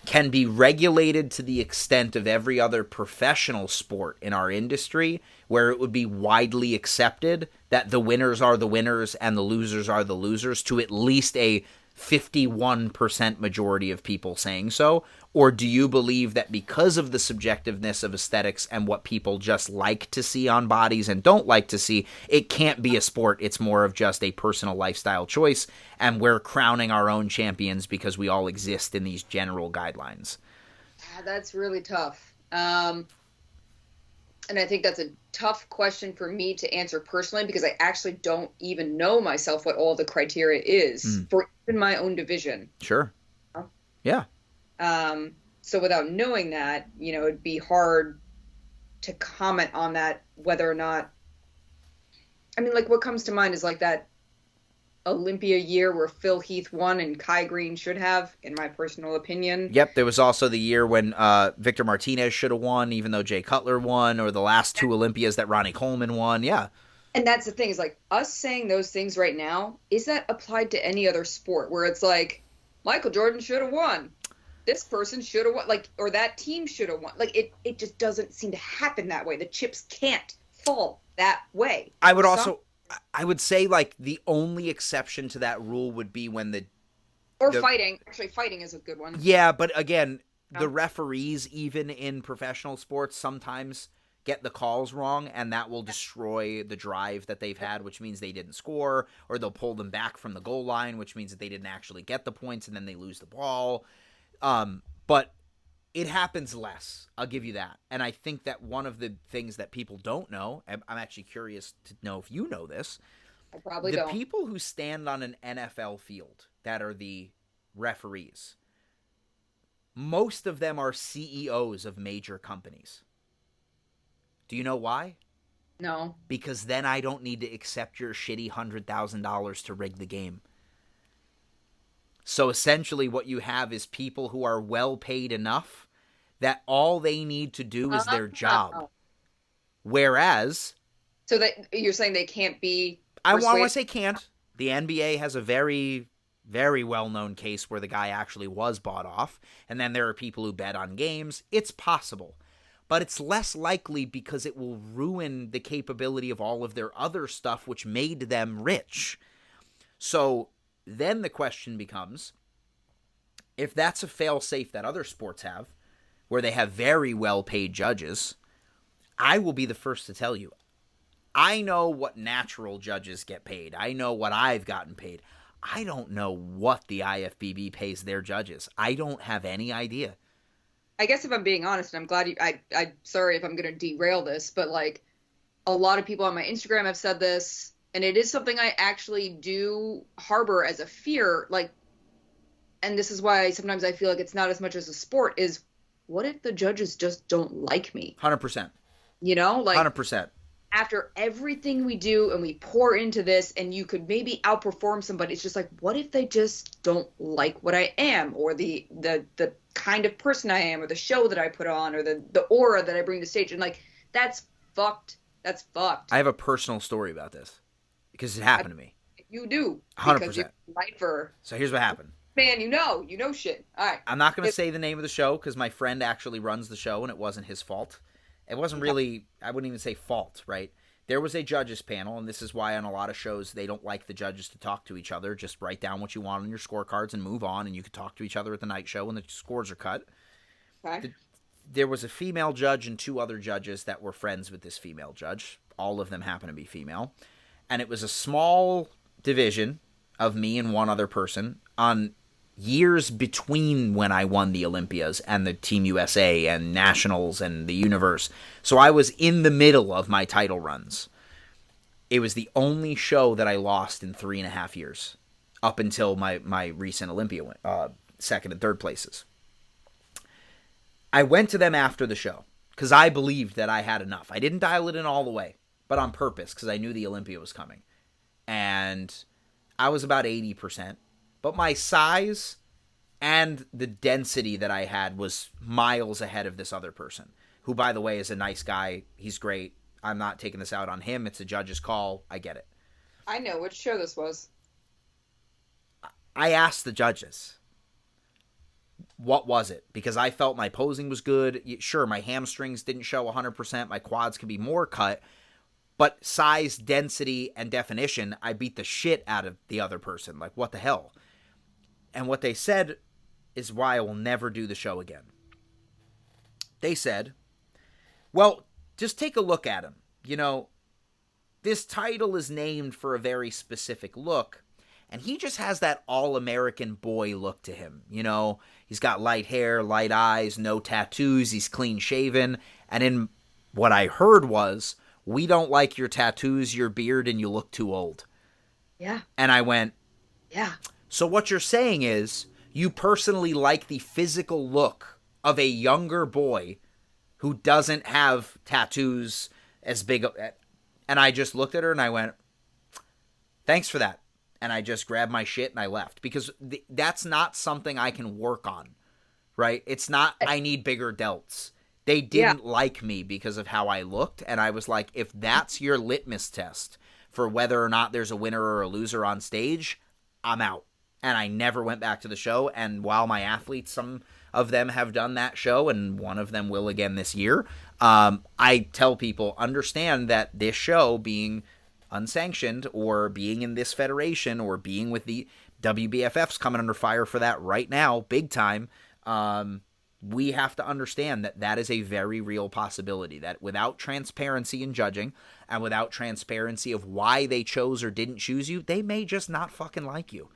can be regulated to the extent of every other professional sport in our industry, where it would be widely accepted that the winners are the winners and the losers are the losers to at least a 51% majority of people saying so? Or do you believe that because of the subjectiveness of aesthetics and what people just like to see on bodies and don't like to see, it can't be a sport, it's more of just a personal lifestyle choice, and we're crowning our own champions because we all exist in these general guidelines? That's really tough. And I think that's a tough question for me to answer personally, because I actually don't even know myself what all the criteria is for even my own division. Sure. Yeah. So without knowing that, it'd be hard to comment on that, whether or not, I mean, like, what comes to mind is like that Olympia year where Phil Heath won and Kai Green should have, in my personal opinion. Yep, there was also the year when Victor Martinez should have won, even though Jay Cutler won, or the last two Olympias that Ronnie Coleman won. Yeah. And that's the thing, is like, us saying those things right now, is that applied to any other sport where it's like, Michael Jordan should have won, this person should have won, like, or that team should have won. Like, it just doesn't seem to happen that way. The chips can't fall that way. I would say, like, the only exception to that rule would be when fighting. Actually, fighting is a good one. Yeah, but again, the referees, even in professional sports, sometimes get the calls wrong, and that will destroy the drive that they've had, which means they didn't score, or they'll pull them back from the goal line, which means that they didn't actually get the points, and then they lose the ball. But it happens less. I'll give you that. And I think that one of the things that people don't know, and I'm actually curious to know if you know this. I probably don't. The people who stand on an NFL field that are the referees, most of them are CEOs of major companies. Do you know why? No. Because then I don't need to accept your shitty $100,000 to rig the game. So essentially what you have is people who are well paid enough that all they need to do is their job. Whereas... So that you're saying they can't be... I want to say can't. The NBA has a very, very well-known case where the guy actually was bought off. And then there are people who bet on games. It's possible. But it's less likely because it will ruin the capability of all of their other stuff, which made them rich. So... then the question becomes, if that's a fail-safe that other sports have, where they have very well-paid judges, I will be the first to tell you, I know what natural judges get paid. I know what I've gotten paid. I don't know what the IFBB pays their judges. I don't have any idea. I guess if I'm being honest, and I'm glad I'm sorry if I'm going to derail this, but like, a lot of people on my Instagram have said this, and it is something I actually do harbor as a fear, like, and this is why sometimes I feel like it's not as much as a sport, is what if the judges just don't like me? 100%. Like 100%. After everything we do and we pour into this, and you could maybe outperform somebody, it's just like, what if they just don't like what I am, or the kind of person I am, or the show that I put on, or the aura that I bring to stage, and like, that's fucked. That's fucked. I have a personal story about this. Because it happened to me. You do. 100%. Because you're a lifer. So here's what happened. Man, you know shit. All right. I'm not going to say the name of the show because my friend actually runs the show and it wasn't his fault. It wasn't really, I wouldn't even say fault, right? There was a judges panel, and this is why on a lot of shows they don't like the judges to talk to each other. Just write down what you want on your scorecards and move on, and you can talk to each other at the night show when the scores are cut. Okay. There was a female judge and two other judges that were friends with this female judge. All of them happen to be female. And it was a small division of me and one other person on years between when I won the Olympias and the Team USA and Nationals and the Universe. So I was in the middle of my title runs. It was the only show that I lost in 3.5 years, up until my recent Olympia win, second and third places. I went to them after the show because I believed that I had enough. I didn't dial it in all the way, but on purpose, because I knew the Olympia was coming. And I was about 80%. But my size and the density that I had was miles ahead of this other person, who, by the way, is a nice guy. He's great. I'm not taking this out on him. It's a judge's call. I get it. I know which show this was. I asked the judges, what was it? Because I felt my posing was good. Sure, my hamstrings didn't show 100%. My quads could be more cut. But size, density, and definition, I beat the shit out of the other person. Like, what the hell? And what they said is why I will never do the show again. They said, well, just take a look at him. You know, this title is named for a very specific look, and he just has that all-American boy look to him. You know, he's got light hair, light eyes, no tattoos, he's clean-shaven, and in what I heard was, we don't like your tattoos, your beard, and you look too old. Yeah. And I went, yeah. So what you're saying is, you personally like the physical look of a younger boy who doesn't have tattoos as big. And I just looked at her and I went, thanks for that. And I just grabbed my shit and I left. Because that's not something I can work on, right? It's not, I need bigger delts. They didn't like me because of how I looked. And I was like, if that's your litmus test for whether or not there's a winner or a loser on stage, I'm out. And I never went back to the show. And while my athletes, some of them have done that show, and one of them will again this year, I tell people, understand that this show being unsanctioned or being in this federation or being with the WBFFs coming under fire for that right now, big time, we have to understand that that is a very real possibility, that without transparency in judging and without transparency of why they chose or didn't choose you, they may just not fucking like you.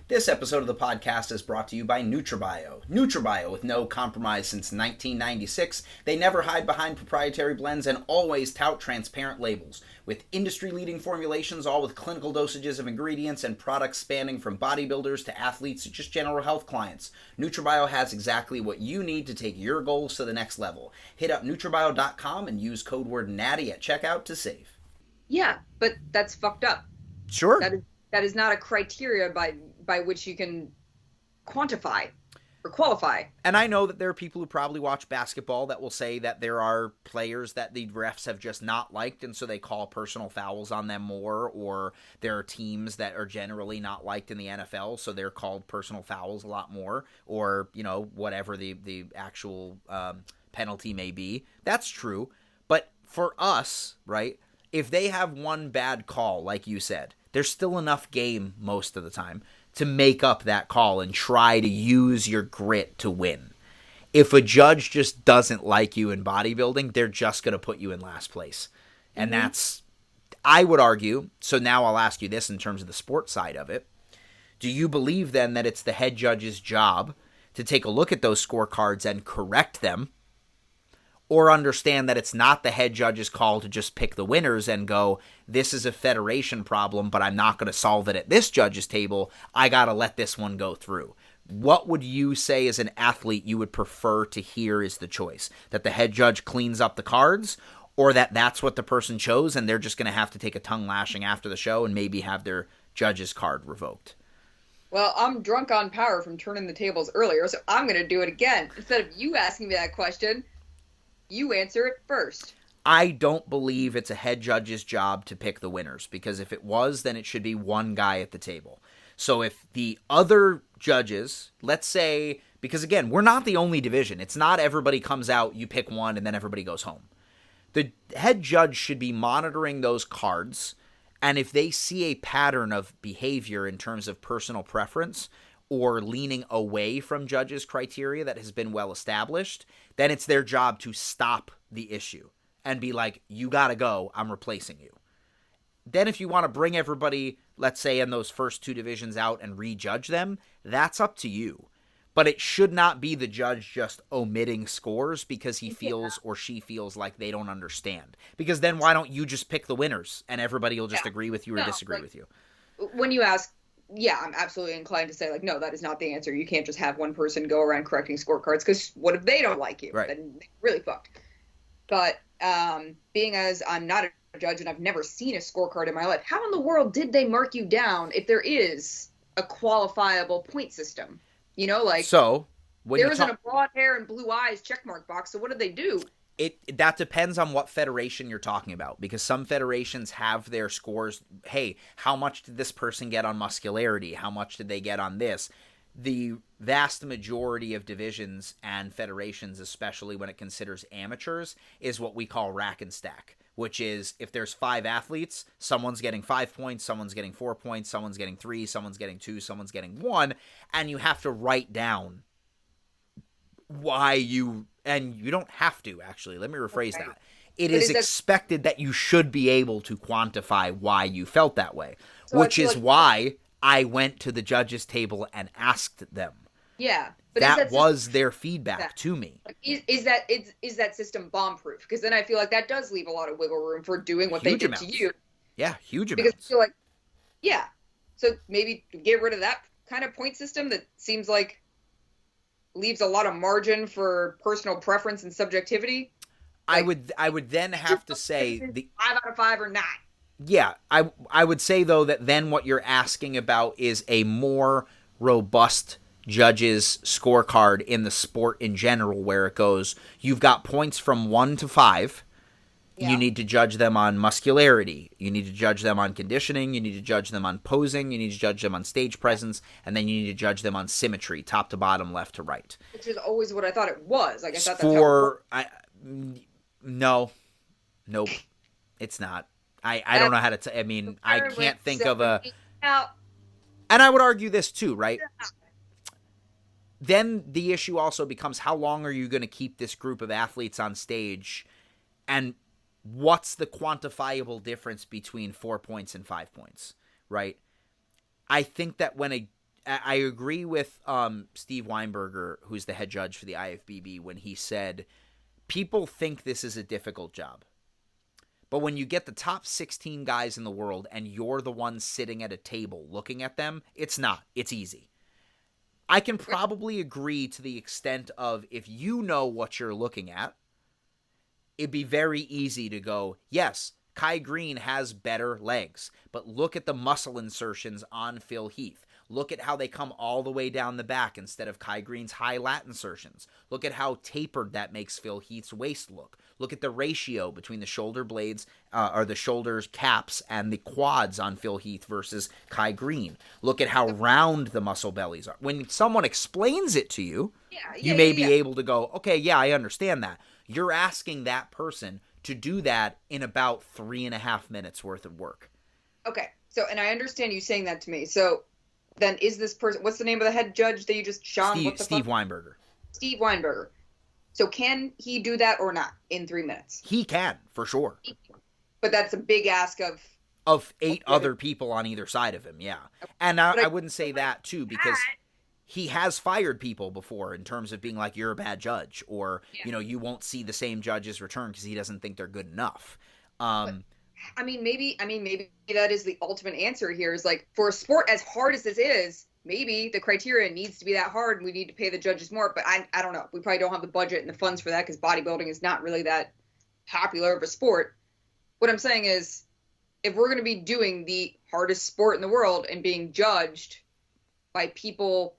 This episode of the podcast is brought to you by NutraBio. NutraBio, with no compromise since 1996, they never hide behind proprietary blends and always tout transparent labels. With industry-leading formulations, all with clinical dosages of ingredients and products spanning from bodybuilders to athletes to just general health clients, NutraBio has exactly what you need to take your goals to the next level. Hit up NutraBio.com and use code word NATTY at checkout to save. Yeah, but that's fucked up. Sure. That is not a criteria by which you can quantify or qualify. And I know that there are people who probably watch basketball that will say that there are players that the refs have just not liked, and so they call personal fouls on them more, or there are teams that are generally not liked in the NFL, so they're called personal fouls a lot more, or, you know, whatever the actual penalty may be. That's true. But for us, right, if they have one bad call, like you said, there's still enough game most of the time to make up that call and try to use your grit to win. If a judge just doesn't like you in bodybuilding, they're just going to put you in last place. And that's, I would argue, so now I'll ask you this in terms of the sports side of it. Do you believe then that it's the head judge's job to take a look at those scorecards and correct them? Or understand that it's not the head judge's call to just pick the winners and go, this is a federation problem, but I'm not going to solve it at this judge's table. I got to let this one go through. What would you say as an athlete you would prefer to hear is the choice? That the head judge cleans up the cards, or that that's what the person chose and they're just going to have to take a tongue lashing after the show and maybe have their judge's card revoked? Well, I'm drunk on power from turning the tables earlier, so I'm going to do it again. Instead of you asking me that question, you answer it first. I don't believe it's a head judge's job to pick the winners, because if it was, then it should be one guy at the table. So if the other judges, let's say, because again, we're not the only division. It's not everybody comes out, you pick one, and then everybody goes home. The head judge should be monitoring those cards, and if they see a pattern of behavior in terms of personal preference or leaning away from judges' criteria that has been well established, then it's their job to stop the issue and be like, you gotta go, I'm replacing you. Then if you want to bring everybody, let's say, in those first two divisions out and rejudge them, that's up to you. But it should not be the judge just omitting scores because he feels or she feels like they don't understand. Because then why don't you just pick the winners and everybody will just agree with you or disagree with you? When you ask, yeah, I'm absolutely inclined to say, like, no, that is not the answer. You can't just have one person go around correcting scorecards, because what if they don't like you? Right. Then they're really fucked. But being as I'm not a judge and I've never seen a scorecard in my life, how in the world did they mark you down if there is a qualifiable point system? You know, like, so when there isn't a broad hair and blue eyes checkmark box, so what did they do? That depends on what federation you're talking about, because some federations have their scores. Hey, how much did this person get on muscularity? How much did they get on this? The vast majority of divisions and federations, especially when it considers amateurs, is what we call rack and stack, which is if there's 5 athletes, someone's getting 5 points, someone's getting 4 points, someone's getting 3, someone's getting 2, someone's getting 1, and you have to write down why you, and you don't have to, actually. Let me rephrase that. It is expected that you should be able to quantify why you felt that way, which is why I went to the judges' table and asked them. Yeah. But that was their feedback to me. Is that system bomb-proof? Because then I feel like that does leave a lot of wiggle room for doing what they did to you. Yeah, huge amounts. Because I feel like, yeah. So maybe get rid of that kind of point system that seems like leaves a lot of margin for personal preference and subjectivity. Like, I would then have to say 5 out of 5 or not. Yeah, I would say though that then what you're asking about is a more robust judges scorecard in the sport in general, where it goes, you've got points from 1 to 5. Yeah. You need to judge them on muscularity. You need to judge them on conditioning. You need to judge them on posing. You need to judge them on stage presence. And then you need to judge them on symmetry, top to bottom, left to right. Which is always what I thought it was. Like I thought that's how it worked. Nope, it's not. I don't know how to. I mean, I can't think of a. And I would argue this too, right? Yeah. Then the issue also becomes, how long are you going to keep this group of athletes on stage, and what's the quantifiable difference between 4 points and 5 points, right? I think that I agree with Steve Weinberger, who's the head judge for the IFBB, when he said, people think this is a difficult job. But when you get the top 16 guys in the world and you're the one sitting at a table looking at them, it's not. It's easy. I can probably agree to the extent of, if you know what you're looking at, it'd be very easy to go, yes, Kai Green has better legs, but look at the muscle insertions on Phil Heath. Look at how they come all the way down the back instead of Kai Green's high lat insertions. Look at how tapered that makes Phil Heath's waist look. Look at the ratio between the shoulder blades, or the shoulders caps, and the quads on Phil Heath versus Kai Green. Look at how round the muscle bellies are. When someone explains it to you, you may be able to go, okay, yeah, I understand that. You're asking that person to do that in about 3.5 minutes worth of work. Okay, so, and I understand you saying that to me. So then is this person, what's the name of the head judge that you just, Sean? Steve Weinberger. Steve Weinberger. So can he do that or not in 3 minutes? He can, for sure. But that's a big ask of 8 other people on either side of him, yeah. And I wouldn't say that, too, because he has fired people before in terms of being like, you're a bad judge, or, you won't see the same judges return because he doesn't think they're good enough. Maybe that is the ultimate answer here, is like, for a sport as hard as this is, maybe the criteria needs to be that hard and we need to pay the judges more, but I don't know. We probably don't have the budget and the funds for that because bodybuilding is not really that popular of a sport. What I'm saying is, if we're going to be doing the hardest sport in the world and being judged by people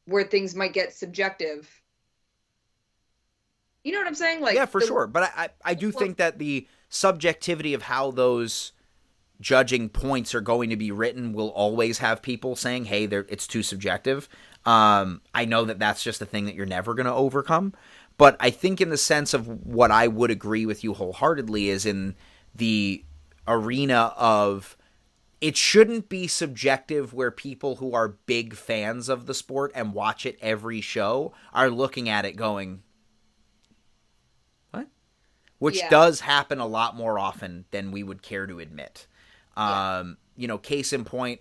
where things might get subjective, you know what I'm saying? Like, yeah, for sure. But I do think that the subjectivity of how those judging points are going to be written will always have people saying, hey, it's too subjective. I know that that's just a thing that you're never going to overcome. But I think in the sense of what I would agree with you wholeheartedly is in the arena of, it shouldn't be subjective where people who are big fans of the sport and watch it every show are looking at it going, what? Which does happen a lot more often than we would care to admit. Case in point,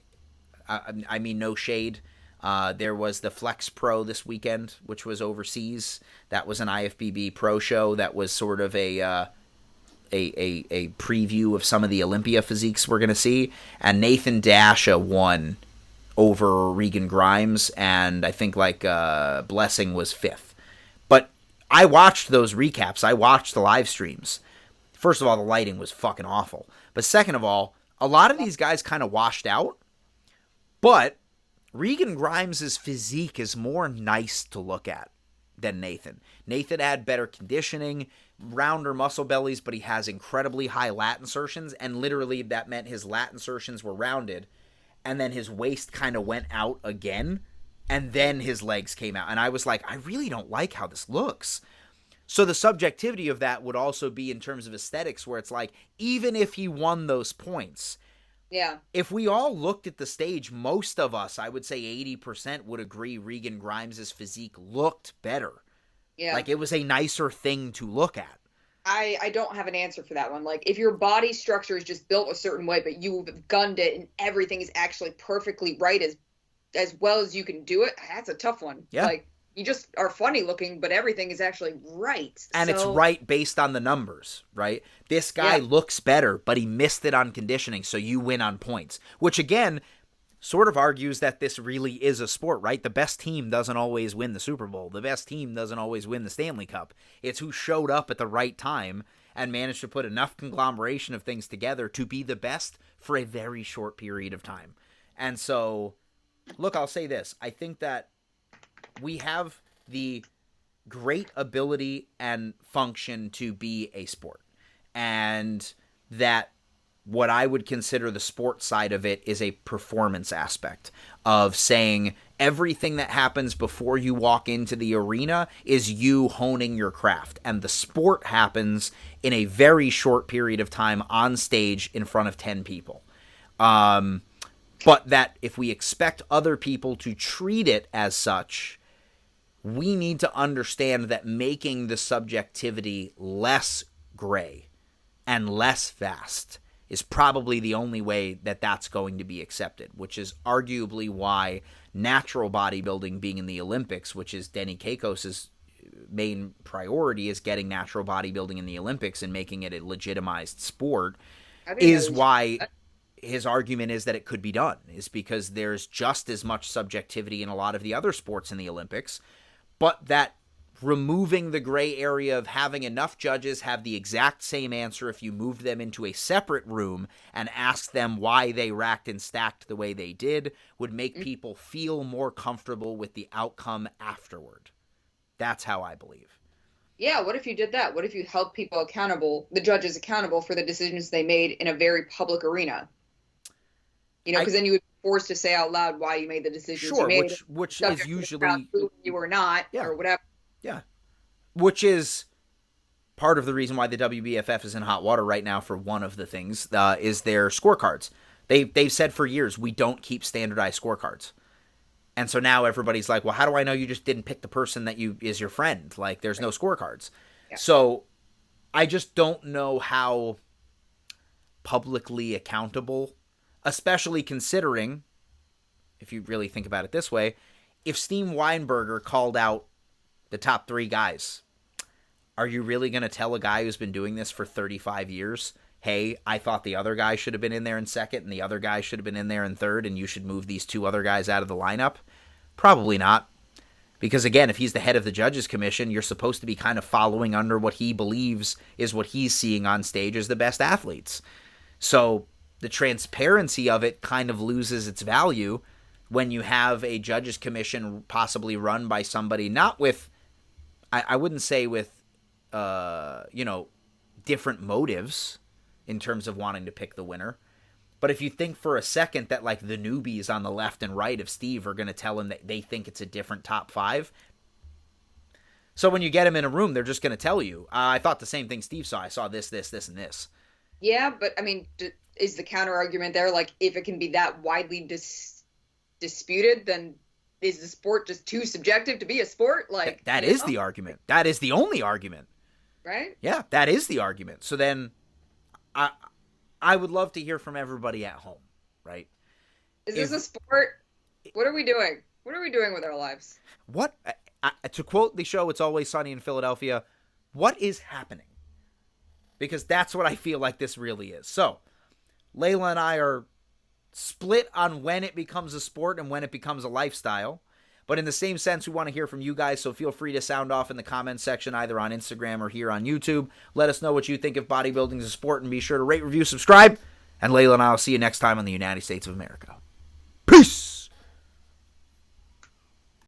I mean, no shade. There was the Flex Pro this weekend, which was overseas. That was an IFBB Pro show. That was sort of a preview of some of the Olympia physiques we're going to see. And Nathan Dasha won over Regan Grimes, and I think Blessing was 5th. But I watched those recaps. I watched the live streams. First of all, the lighting was fucking awful. But second of all, a lot of these guys kind of washed out. But Regan Grimes' physique is more nice to look at than Nathan. Nathan had better conditioning, rounder muscle bellies, but he has incredibly high lat insertions, and literally that meant his lat insertions were rounded, and then his waist kind of went out again, and then his legs came out. And I was like, I really don't like how this looks. So the subjectivity of that would also be in terms of aesthetics, where it's like, even if he won those points, yeah, if we all looked at the stage, most of us, I would say 80% would agree Regan Grimes' physique looked better. yeah. Like, it was a nicer thing to look at. I don't have an answer for that one. Like, if your body structure is just built a certain way, but you've gunned it and everything is actually perfectly right as well as you can do it, that's a tough one. Yeah. Like, you just are funny looking, but everything is actually right. And it's right based on the numbers, right? This guy looks better, but he missed it on conditioning, so you win on points. Which, again, sort of argues that this really is a sport, right? The best team doesn't always win the Super Bowl. The best team doesn't always win the Stanley Cup. It's who showed up at the right time and managed to put enough conglomeration of things together to be the best for a very short period of time. And so, look, I'll say this. I think that we have the great ability and function to be a sport. And that what I would consider the sports side of it is a performance aspect of saying everything that happens before you walk into the arena is you honing your craft. And the sport happens in a very short period of time on stage in front of 10 people. But that if we expect other people to treat it as such, we need to understand that making the subjectivity less gray and less vast is probably the only way that that's going to be accepted, which is arguably why natural bodybuilding being in the Olympics, which is Denny Keikos's main priority, is getting natural bodybuilding in the Olympics and making it a legitimized sport, is why his argument is that it could be done, is because there's just as much subjectivity in a lot of the other sports in the Olympics, but that removing the gray area of having enough judges have the exact same answer if you moved them into a separate room and asked them why they racked and stacked the way they did would make people feel more comfortable with the outcome afterward. That's how I believe. Yeah, what if you did that? What if you held people accountable, the judges accountable for the decisions they made in a very public arena? You know, because then you would be forced to say out loud why you made the decisions you made. Which is usually you were not, or whatever. Yeah, which is part of the reason why the WBFF is in hot water right now for one of the things is their scorecards. They've said for years, we don't keep standardized scorecards. And so now everybody's like, well, how do I know you just didn't pick the person that is your friend? Like, there's no scorecards. Yeah. So I just don't know how publicly accountable, especially considering, if you really think about it this way, if Steve Weinberger called out the top 3 guys, are you really going to tell a guy who's been doing this for 35 years, hey, I thought the other guy should have been in there in second and the other guy should have been in there in third and you should move these 2 other guys out of the lineup? Probably not. Because again, if he's the head of the judges commission, you're supposed to be kind of following under what he believes is what he's seeing on stage as the best athletes. So the transparency of it kind of loses its value when you have a judges commission possibly run by somebody not with, I wouldn't say with, different motives in terms of wanting to pick the winner. But if you think for a second that like the newbies on the left and right of Steve are going to tell him that they think it's a different top 5. So when you get him in a room, they're just going to tell you, I thought the same thing Steve saw. I saw this, this, this, and this. Yeah, but I mean, is the counter argument there, like, if it can be that widely disputed, then is the sport just too subjective to be a sport? Like, that is the argument. That is the only argument. Right? Yeah, that is the argument. So then I would love to hear from everybody at home, right? Is this a sport? What are we doing? What are we doing with our lives? What, to quote the show It's Always Sunny in Philadelphia, what is happening? Because that's what I feel like this really is. So, Layla and I are split on when it becomes a sport and when it becomes a lifestyle. But in the same sense, we want to hear from you guys, so feel free to sound off in the comments section, either on Instagram or here on YouTube. Let us know what you think of bodybuilding as a sport, and be sure to rate, review, subscribe. And Layla and I will see you next time on the United States of America.